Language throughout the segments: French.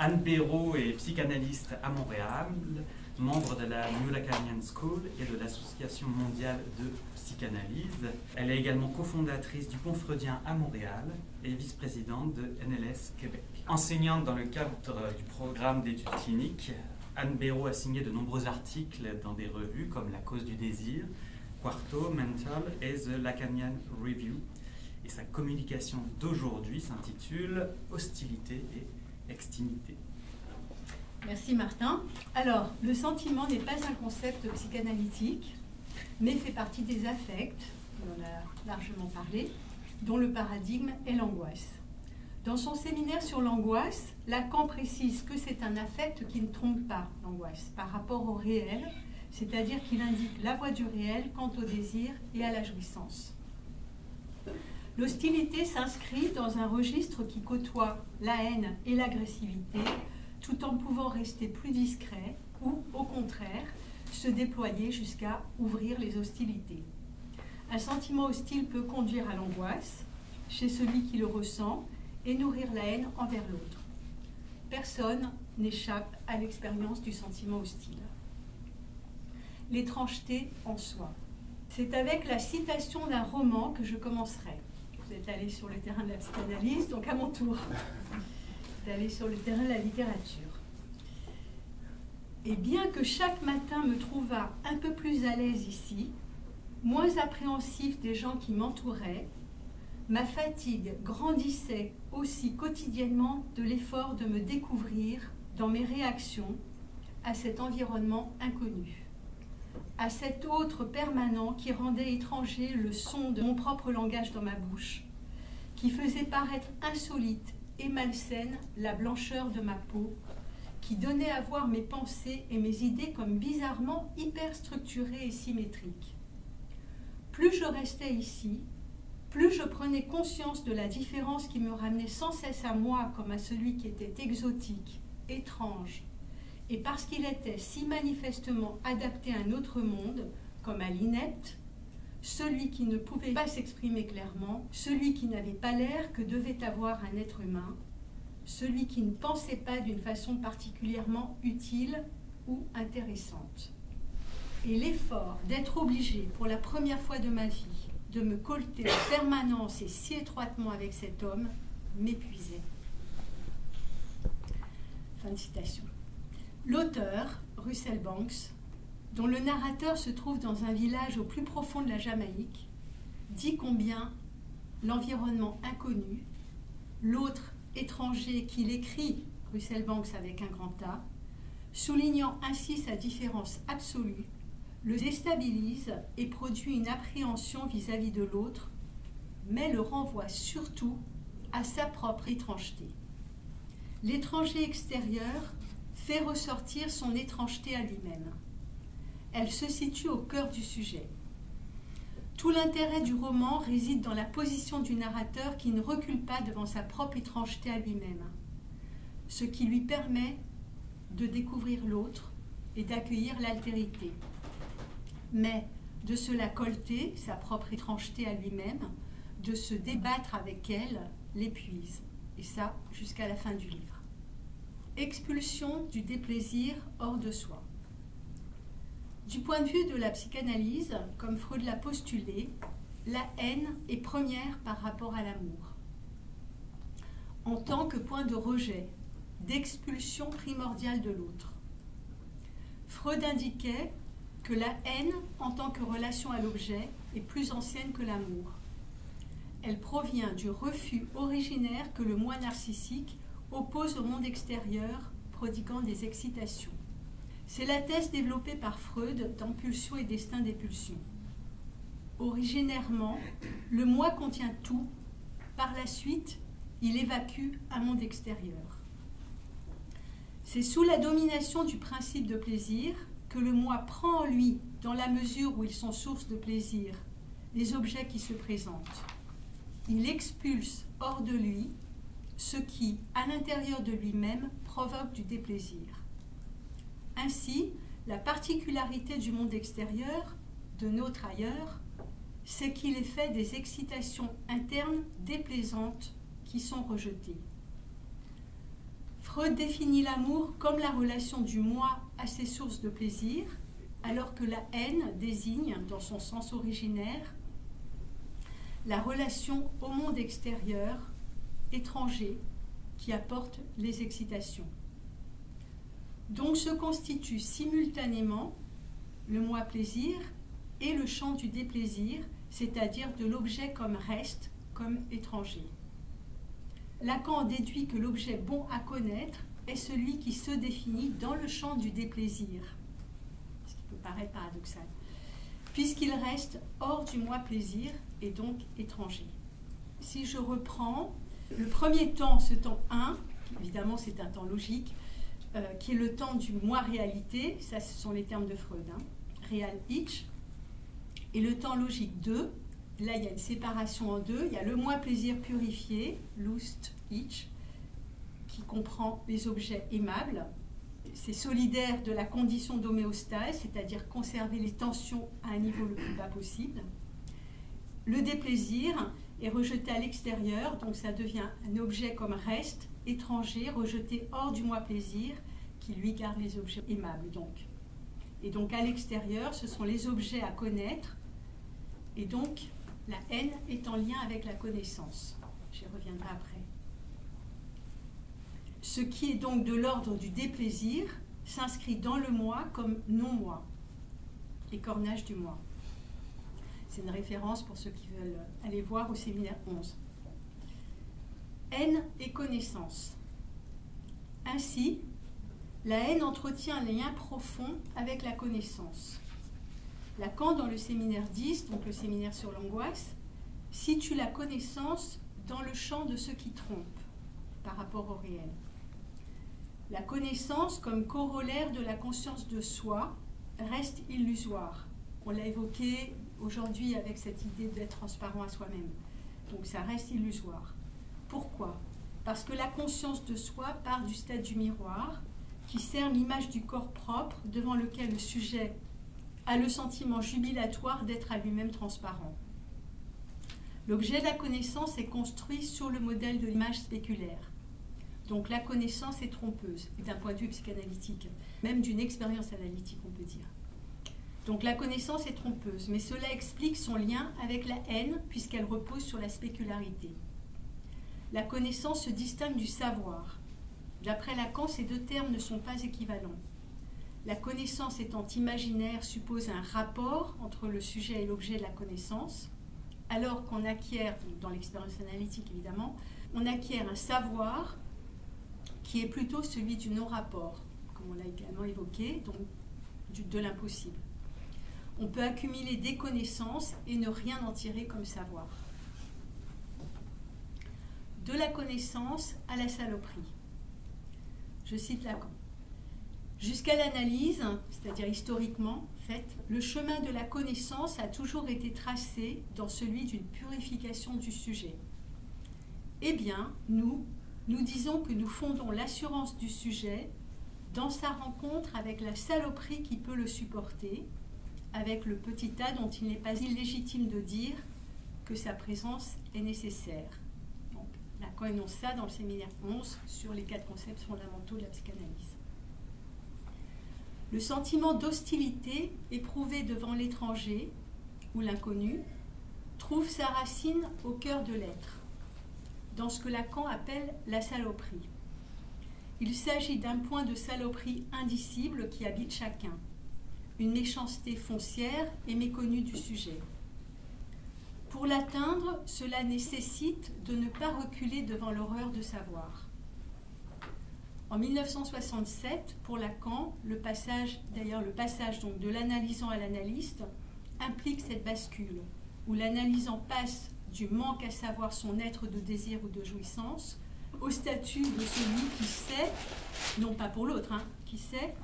Anne Béraud est psychanalyste à Montréal, membre de la New Lacanian School et de l'Association mondiale de psychanalyse. Elle est également cofondatrice du Pont Freudien à Montréal et vice-présidente de NLS Québec. Enseignante dans le cadre du programme d'études cliniques, Anne Béraud a signé de nombreux articles dans des revues comme La Cause du désir, Quarto, Mental et The Lacanian Review. Et sa communication d'aujourd'hui s'intitule Hostilité et extimité. Merci Martin. Alors, le sentiment n'est pas un concept psychanalytique, mais fait partie des affects, on en a largement parlé, dont le paradigme est l'angoisse. Dans son séminaire sur l'angoisse, Lacan précise que c'est un affect qui ne trompe pas l'angoisse par rapport au réel, c'est-à-dire qu'il indique la voie du réel quant au désir et à la jouissance. L'hostilité s'inscrit dans un registre qui côtoie la haine et l'agressivité, tout en pouvant rester plus discret ou, au contraire, se déployer jusqu'à ouvrir les hostilités. Un sentiment hostile peut conduire à l'angoisse chez celui qui le ressent et nourrir la haine envers l'autre. Personne n'échappe à l'expérience du sentiment hostile. L'étrangeté en soi. C'est avec la citation d'un roman que je commencerai. Vous êtes allé sur le terrain de la psychanalyse, donc à mon tour d'aller sur le terrain de la littérature. Et bien que chaque matin me trouvât un peu plus à l'aise ici, moins appréhensif des gens qui m'entouraient, ma fatigue grandissait aussi quotidiennement de l'effort de me découvrir dans mes réactions à cet environnement inconnu, à cet autre permanent qui rendait étranger le son de mon propre langage dans ma bouche, qui faisait paraître insolite et malsaine la blancheur de ma peau, qui donnait à voir mes pensées et mes idées comme bizarrement hyperstructurées et symétriques. Plus je restais ici, plus je prenais conscience de la différence qui me ramenait sans cesse à moi comme à celui qui était exotique, étrange, et parce qu'il était si manifestement adapté à un autre monde, comme à l'inepte, celui qui ne pouvait pas s'exprimer clairement, celui qui n'avait pas l'air que devait avoir un être humain, celui qui ne pensait pas d'une façon particulièrement utile ou intéressante. Et l'effort d'être obligé pour la première fois de ma vie de me colter en permanence et si étroitement avec cet homme m'épuisait. Fin de citation. L'auteur, Russell Banks, dont le narrateur se trouve dans un village au plus profond de la Jamaïque, dit combien l'environnement inconnu, l'autre étranger qu'il écrit, Russell Banks avec un grand A, soulignant ainsi sa différence absolue, le déstabilise et produit une appréhension vis-à-vis de l'autre, mais le renvoie surtout à sa propre étrangeté. L'étranger extérieur fait ressortir son étrangeté à lui-même. Elle se situe au cœur du sujet. Tout l'intérêt du roman réside dans la position du narrateur qui ne recule pas devant sa propre étrangeté à lui-même, ce qui lui permet de découvrir l'autre et d'accueillir l'altérité. Mais de se la colter, sa propre étrangeté à lui-même, de se débattre avec elle, l'épuise. Et ça, jusqu'à la fin du livre. Expulsion du déplaisir hors de soi. Du point de vue de la psychanalyse, comme Freud l'a postulé, la haine est première par rapport à l'amour. En tant que point de rejet, d'expulsion primordiale de l'autre. Freud indiquait que la haine, en tant que relation à l'objet, est plus ancienne que l'amour. Elle provient du refus originaire que le moi narcissique oppose au monde extérieur, prodiguant des excitations. C'est la thèse développée par Freud dans Pulsion et Destin des pulsions. Originairement, le moi contient tout. Par la suite, il évacue un monde extérieur. C'est sous la domination du principe de plaisir que le moi prend en lui, dans la mesure où ils sont source de plaisir, les objets qui se présentent. Il expulse hors de lui ce qui, à l'intérieur de lui-même, provoque du déplaisir. Ainsi, la particularité du monde extérieur, de notre ailleurs, c'est qu'il est fait des excitations internes déplaisantes qui sont rejetées. Freud définit l'amour comme la relation du moi à ses sources de plaisir, alors que la haine désigne, dans son sens originaire, la relation au monde extérieur, étranger, qui apporte les excitations. Donc se constituent simultanément le moi plaisir et le champ du déplaisir, c'est-à-dire de l'objet comme reste, comme étranger. Lacan déduit que l'objet bon à connaître est celui qui se définit dans le champ du déplaisir, ce qui peut paraître paradoxal, puisqu'il reste hors du moi plaisir et donc étranger. Si je reprends le premier temps, ce temps 1, évidemment c'est un temps logique, qui est le temps du moi réalité, ça ce sont les termes de Freud, hein, real ich, et le temps logique 2, là il y a une séparation en deux, il y a le moi plaisir purifié, Lust ich, qui comprend les objets aimables, c'est solidaire de la condition d'homéostase, c'est-à-dire conserver les tensions à un niveau le plus bas possible. Le déplaisir est rejeté à l'extérieur, donc ça devient un objet comme reste, étranger, rejeté hors du moi plaisir, qui lui garde les objets aimables. Donc. Et donc à l'extérieur, ce sont les objets à connaître, et donc la haine est en lien avec la connaissance. J'y reviendrai après. Ce qui est donc de l'ordre du déplaisir s'inscrit dans le moi comme non-moi, écornage du moi. C'est une référence pour ceux qui veulent aller voir au séminaire 11. Haine et connaissance. Ainsi, la haine entretient un lien profond avec la connaissance. Lacan, dans le séminaire 10, donc le séminaire sur l'angoisse, situe la connaissance dans le champ de ce qui trompe par rapport au réel. La connaissance, comme corollaire de la conscience de soi, reste illusoire. On l'a évoqué aujourd'hui avec cette idée d'être transparent à soi-même. Donc ça reste illusoire. Pourquoi ? Parce que la conscience de soi part du stade du miroir, qui cerne l'image du corps propre devant lequel le sujet a le sentiment jubilatoire d'être à lui-même transparent. L'objet de la connaissance est construit sur le modèle de l'image spéculaire. Donc la connaissance est trompeuse, d'un point de vue psychanalytique, même d'une expérience analytique, on peut dire. Donc la connaissance est trompeuse, mais cela explique son lien avec la haine, puisqu'elle repose sur la spécularité. La connaissance se distingue du savoir. D'après Lacan, ces deux termes ne sont pas équivalents. La connaissance étant imaginaire suppose un rapport entre le sujet et l'objet de la connaissance, alors qu'on acquiert, dans l'expérience analytique évidemment, on acquiert un savoir qui est plutôt celui du non-rapport, comme on l'a également évoqué, donc de l'impossible. On peut accumuler des connaissances et ne rien en tirer comme savoir. De la connaissance à la saloperie. Je cite Lacan. Jusqu'à l'analyse, c'est-à-dire historiquement faite, le chemin de la connaissance a toujours été tracé dans celui d'une purification du sujet. Eh bien, nous disons que nous fondons l'assurance du sujet dans sa rencontre avec la saloperie qui peut le supporter, avec le petit a dont il n'est pas illégitime de dire que sa présence est nécessaire. Donc, Lacan énonce ça dans le séminaire 11 sur les 4 concepts fondamentaux de la psychanalyse. Le sentiment d'hostilité éprouvé devant l'étranger ou l'inconnu trouve sa racine au cœur de l'être, dans ce que Lacan appelle la saloperie. Il s'agit d'un point de saloperie indicible qui habite chacun, une méchanceté foncière et méconnue du sujet. Pour l'atteindre, cela nécessite de ne pas reculer devant l'horreur de savoir. En 1967, pour Lacan, le passage donc de l'analysant à l'analyste implique cette bascule, où l'analysant passe du manque à savoir son être de désir ou de jouissance au statut de celui qui sait, non pas pour l'autre, qui sait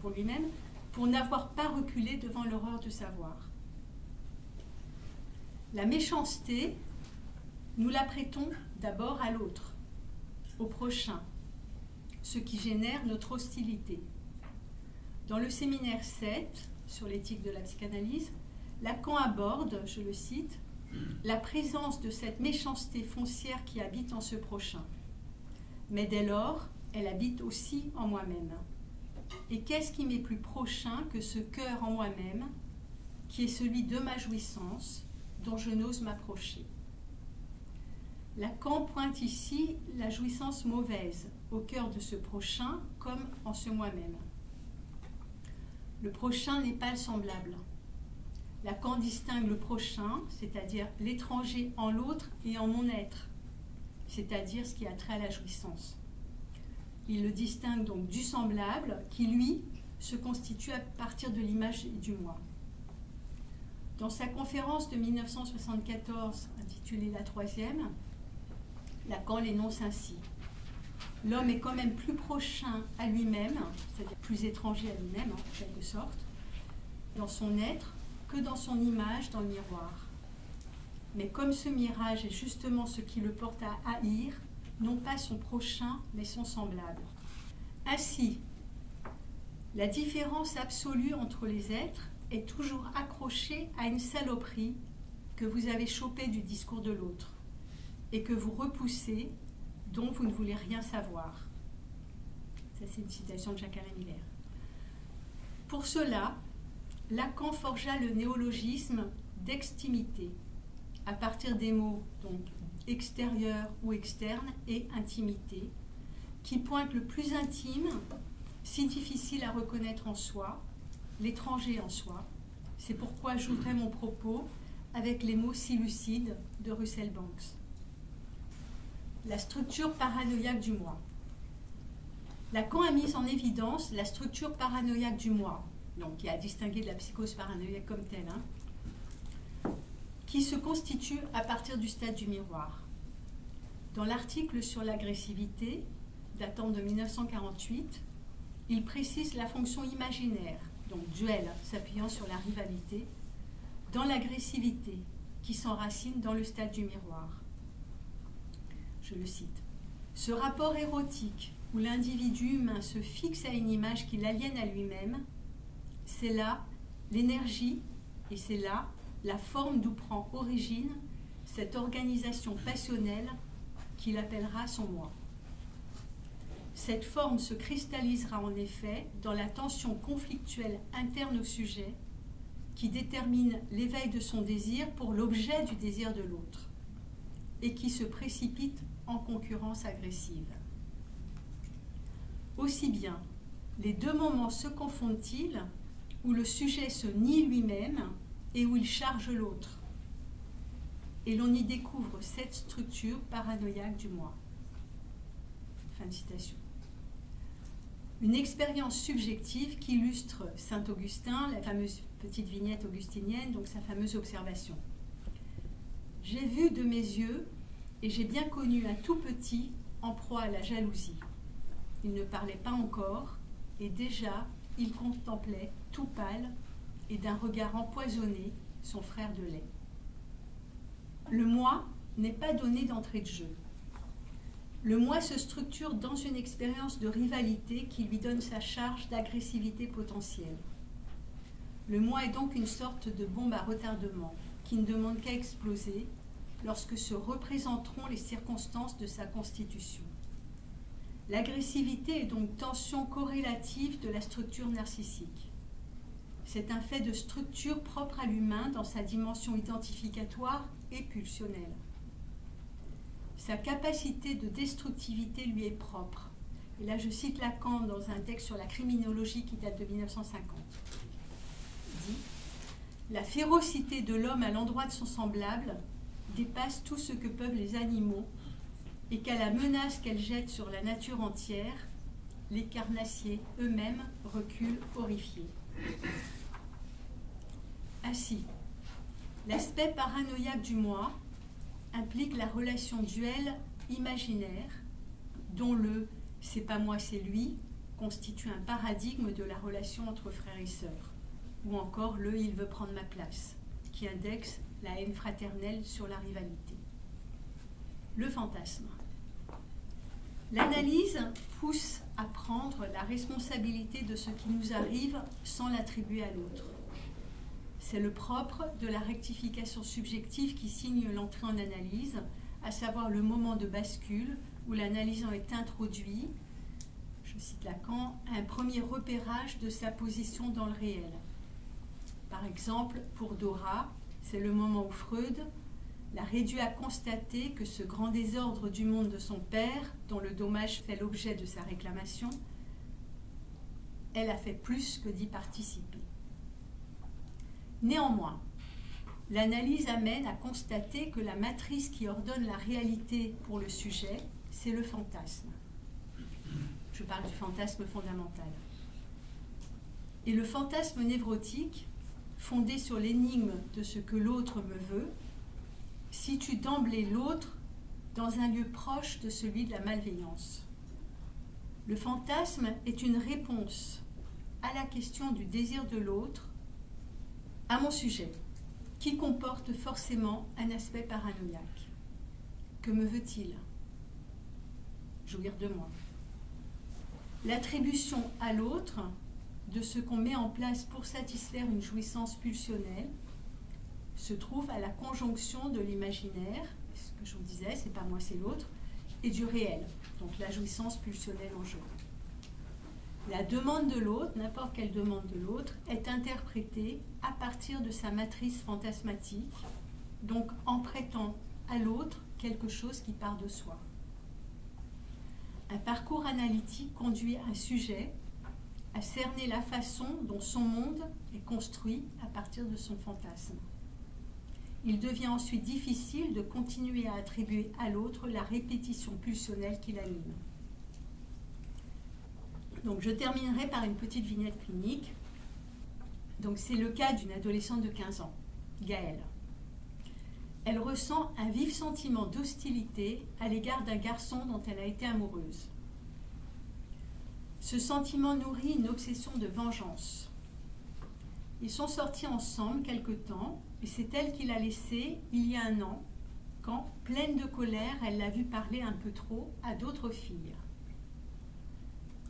pour lui-même, pour n'avoir pas reculé devant l'horreur de savoir. La méchanceté, nous la prêtons d'abord à l'autre, au prochain, ce qui génère notre hostilité. Dans le séminaire 7, sur l'éthique de la psychanalyse, Lacan aborde, je le cite, la présence de cette méchanceté foncière qui habite en ce prochain. Mais dès lors, elle habite aussi en moi-même. Et qu'est-ce qui m'est plus prochain que ce cœur en moi-même, qui est celui de ma jouissance, dont je n'ose m'approcher? Lacan pointe ici la jouissance mauvaise au cœur de ce prochain comme en ce moi-même. Le prochain n'est pas le semblable. Lacan distingue le prochain, c'est-à-dire l'étranger en l'autre et en mon être, c'est-à-dire ce qui a trait à la jouissance. Il le distingue donc du semblable qui, lui, se constitue à partir de l'image du moi. Dans sa conférence de 1974, intitulée La Troisième, Lacan l'énonce ainsi. L'homme est quand même plus prochain à lui-même, c'est-à-dire plus étranger à lui-même, en quelque sorte, dans son être, que dans son image dans le miroir. Mais comme ce mirage est justement ce qui le porte à haïr, non pas son prochain, mais son semblable. Ainsi, la différence absolue entre les êtres est toujours accrochée à une saloperie que vous avez chopée du discours de l'autre et que vous repoussez, dont vous ne voulez rien savoir. Ça, c'est une citation de Jacques-Alain Miller. Pour cela, Lacan forgea le néologisme d'extimité, à partir des mots donc extérieur ou externe et intimité, qui pointent le plus intime, si difficile à reconnaître en soi, l'étranger en soi. C'est pourquoi j'ouvrais mon propos avec les mots si lucides de Russell Banks. La structure paranoïaque du moi. Lacan a mis en évidence la structure paranoïaque du moi, donc qui a distingué de la psychose paranoïaque comme telle, qui se constitue à partir du stade du miroir. Dans l'article sur l'agressivité, datant de 1948, il précise la fonction imaginaire, donc duel s'appuyant sur la rivalité, dans l'agressivité qui s'enracine dans le stade du miroir. Je le cite. Ce rapport érotique où l'individu humain se fixe à une image qui l'aliène à lui-même, c'est là l'énergie et c'est là la forme d'où prend origine cette organisation passionnelle qu'il appellera son moi. Cette forme se cristallisera en effet dans la tension conflictuelle interne au sujet qui détermine l'éveil de son désir pour l'objet du désir de l'autre et qui se précipite en concurrence agressive. Aussi bien, les deux moments se confondent-ils où le sujet se nie lui-même et où il charge l'autre. Et l'on y découvre cette structure paranoïaque du moi. Fin de citation. Une expérience subjective qui illustre saint Augustin, la fameuse petite vignette augustinienne, donc sa fameuse observation. J'ai vu de mes yeux et j'ai bien connu un tout petit en proie à la jalousie. Il ne parlait pas encore et déjà il contemplait tout pâle et d'un regard empoisonné son frère de lait. Le moi n'est pas donné d'entrée de jeu. Le moi se structure dans une expérience de rivalité qui lui donne sa charge d'agressivité potentielle. Le moi est donc une sorte de bombe à retardement qui ne demande qu'à exploser lorsque se représenteront les circonstances de sa constitution. L'agressivité est donc tension corrélative de la structure narcissique. C'est un fait de structure propre à l'humain dans sa dimension identificatoire et pulsionnelle. Sa capacité de destructivité lui est propre. Et là, je cite Lacan dans un texte sur la criminologie qui date de 1950. Il dit « La férocité de l'homme à l'endroit de son semblable dépasse tout ce que peuvent les animaux et qu'à la menace qu'elle jette sur la nature entière, les carnassiers eux-mêmes reculent horrifiés. » Ainsi, l'aspect paranoïaque du moi implique la relation duel imaginaire dont le « c'est pas moi, c'est lui » constitue un paradigme de la relation entre frères et sœurs, ou encore le « il veut prendre ma place » qui indexe la haine fraternelle sur la rivalité. Le fantasme. L'analyse pousse à prendre la responsabilité de ce qui nous arrive sans l'attribuer à l'autre. C'est le propre de la rectification subjective qui signe l'entrée en analyse, à savoir le moment de bascule où l'analysant est introduit je cite Lacan, un premier repérage de sa position dans le réel. Par exemple, pour Dora, c'est le moment où Freud l'a réduit à constater que ce grand désordre du monde de son père, dont le dommage fait l'objet de sa réclamation, elle a fait plus que d'y participer. Néanmoins, l'analyse amène à constater que la matrice qui ordonne la réalité pour le sujet, c'est le fantasme. Je parle du fantasme fondamental. Et le fantasme névrotique, fondé sur l'énigme de ce que l'autre me veut, situe d'emblée l'autre dans un lieu proche de celui de la malveillance. Le fantasme est une réponse à la question du désir de l'autre, à mon sujet, qui comporte forcément un aspect paranoïaque. Que me veut-il? Jouir de moi. L'attribution à l'autre de ce qu'on met en place pour satisfaire une jouissance pulsionnelle se trouve à la conjonction de l'imaginaire, ce que je vous disais, c'est pas moi, c'est l'autre, et du réel, donc la jouissance pulsionnelle en jeu. La demande de l'autre, n'importe quelle demande de l'autre, est interprétée à partir de sa matrice fantasmatique, donc en prêtant à l'autre quelque chose qui part de soi. Un parcours analytique conduit un sujet à cerner la façon dont son monde est construit à partir de son fantasme. Il devient ensuite difficile de continuer à attribuer à l'autre la répétition pulsionnelle qui l'anime. Donc je terminerai par une petite vignette clinique. Donc c'est le cas d'une adolescente de 15 ans, Gaëlle. Elle ressent un vif sentiment d'hostilité à l'égard d'un garçon dont elle a été amoureuse. Ce sentiment nourrit une obsession de vengeance. Ils sont sortis ensemble quelque temps, et c'est elle qui l'a laissé il y a 1 an, quand, pleine de colère, elle l'a vu parler un peu trop à d'autres filles.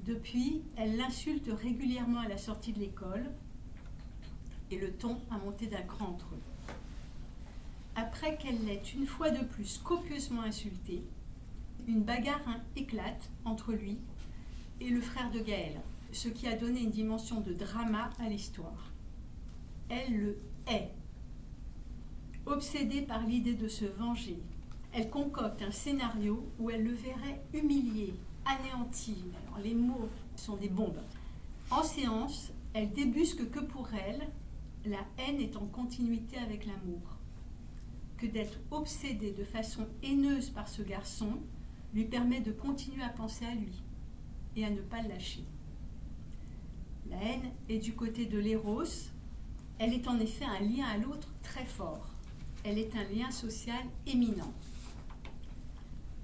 Depuis, elle l'insulte régulièrement à la sortie de l'école, et le ton a monté d'un cran entre eux. Après qu'elle l'ait une fois de plus copieusement insulté, une bagarre éclate entre lui et le frère de Gaëlle, ce qui a donné une dimension de drama à l'histoire. Elle le hait. Obsédée par l'idée de se venger, elle concocte un scénario où elle le verrait humilié, anéanti. Alors, les mots sont des bombes. En séance, elle débusque que pour elle, la haine est en continuité avec l'amour. Que d'être obsédée de façon haineuse par ce garçon lui permet de continuer à penser à lui et à ne pas le lâcher. La haine est du côté de l'éros. Elle est en effet un lien à l'autre très fort. Elle est un lien social éminent.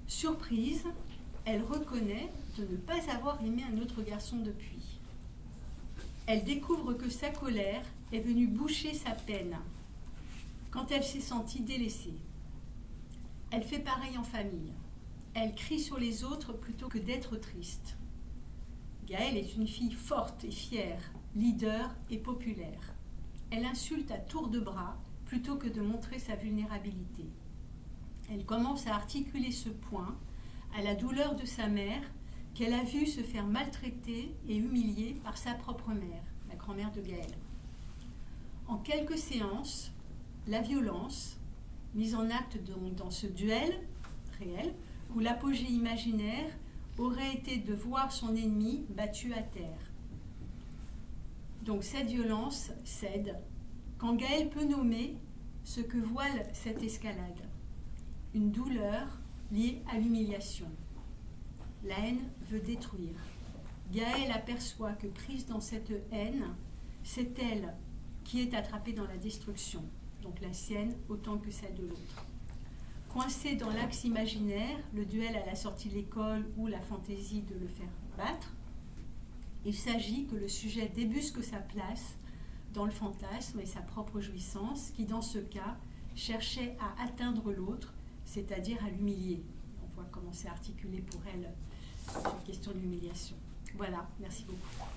Surprise, elle reconnaît de ne pas avoir aimé un autre garçon depuis. Elle découvre que sa colère est venue boucher sa peine quand elle s'est sentie délaissée. Elle fait pareil en famille. Elle crie sur les autres plutôt que d'être triste. Gaëlle est une fille forte et fière, leader et populaire. Elle insulte à tour de bras plutôt que de montrer sa vulnérabilité. Elle commence à articuler ce point à la douleur de sa mère qu'elle a vue se faire maltraiter et humilier par sa propre mère, la grand-mère de Gaëlle. En quelques séances, la violence, mise en acte dans ce duel réel, où l'apogée imaginaire aurait été de voir son ennemi battu à terre. Donc cette violence cède quand Gaëlle peut nommer ce que voile cette escalade, une douleur liée à l'humiliation. La haine veut détruire. Gaëlle aperçoit que prise dans cette haine, c'est elle qui est attrapée dans la destruction, donc la sienne autant que celle de l'autre. Coincée dans l'axe imaginaire, le duel à la sortie de l'école ou la fantaisie de le faire battre, il s'agit que le sujet débusque sa place dans le fantasme et sa propre jouissance, qui dans ce cas cherchait à atteindre l'autre, c'est-à-dire à l'humilier. On voit comment c'est articulé pour elle cette question de l'humiliation. Voilà, merci beaucoup.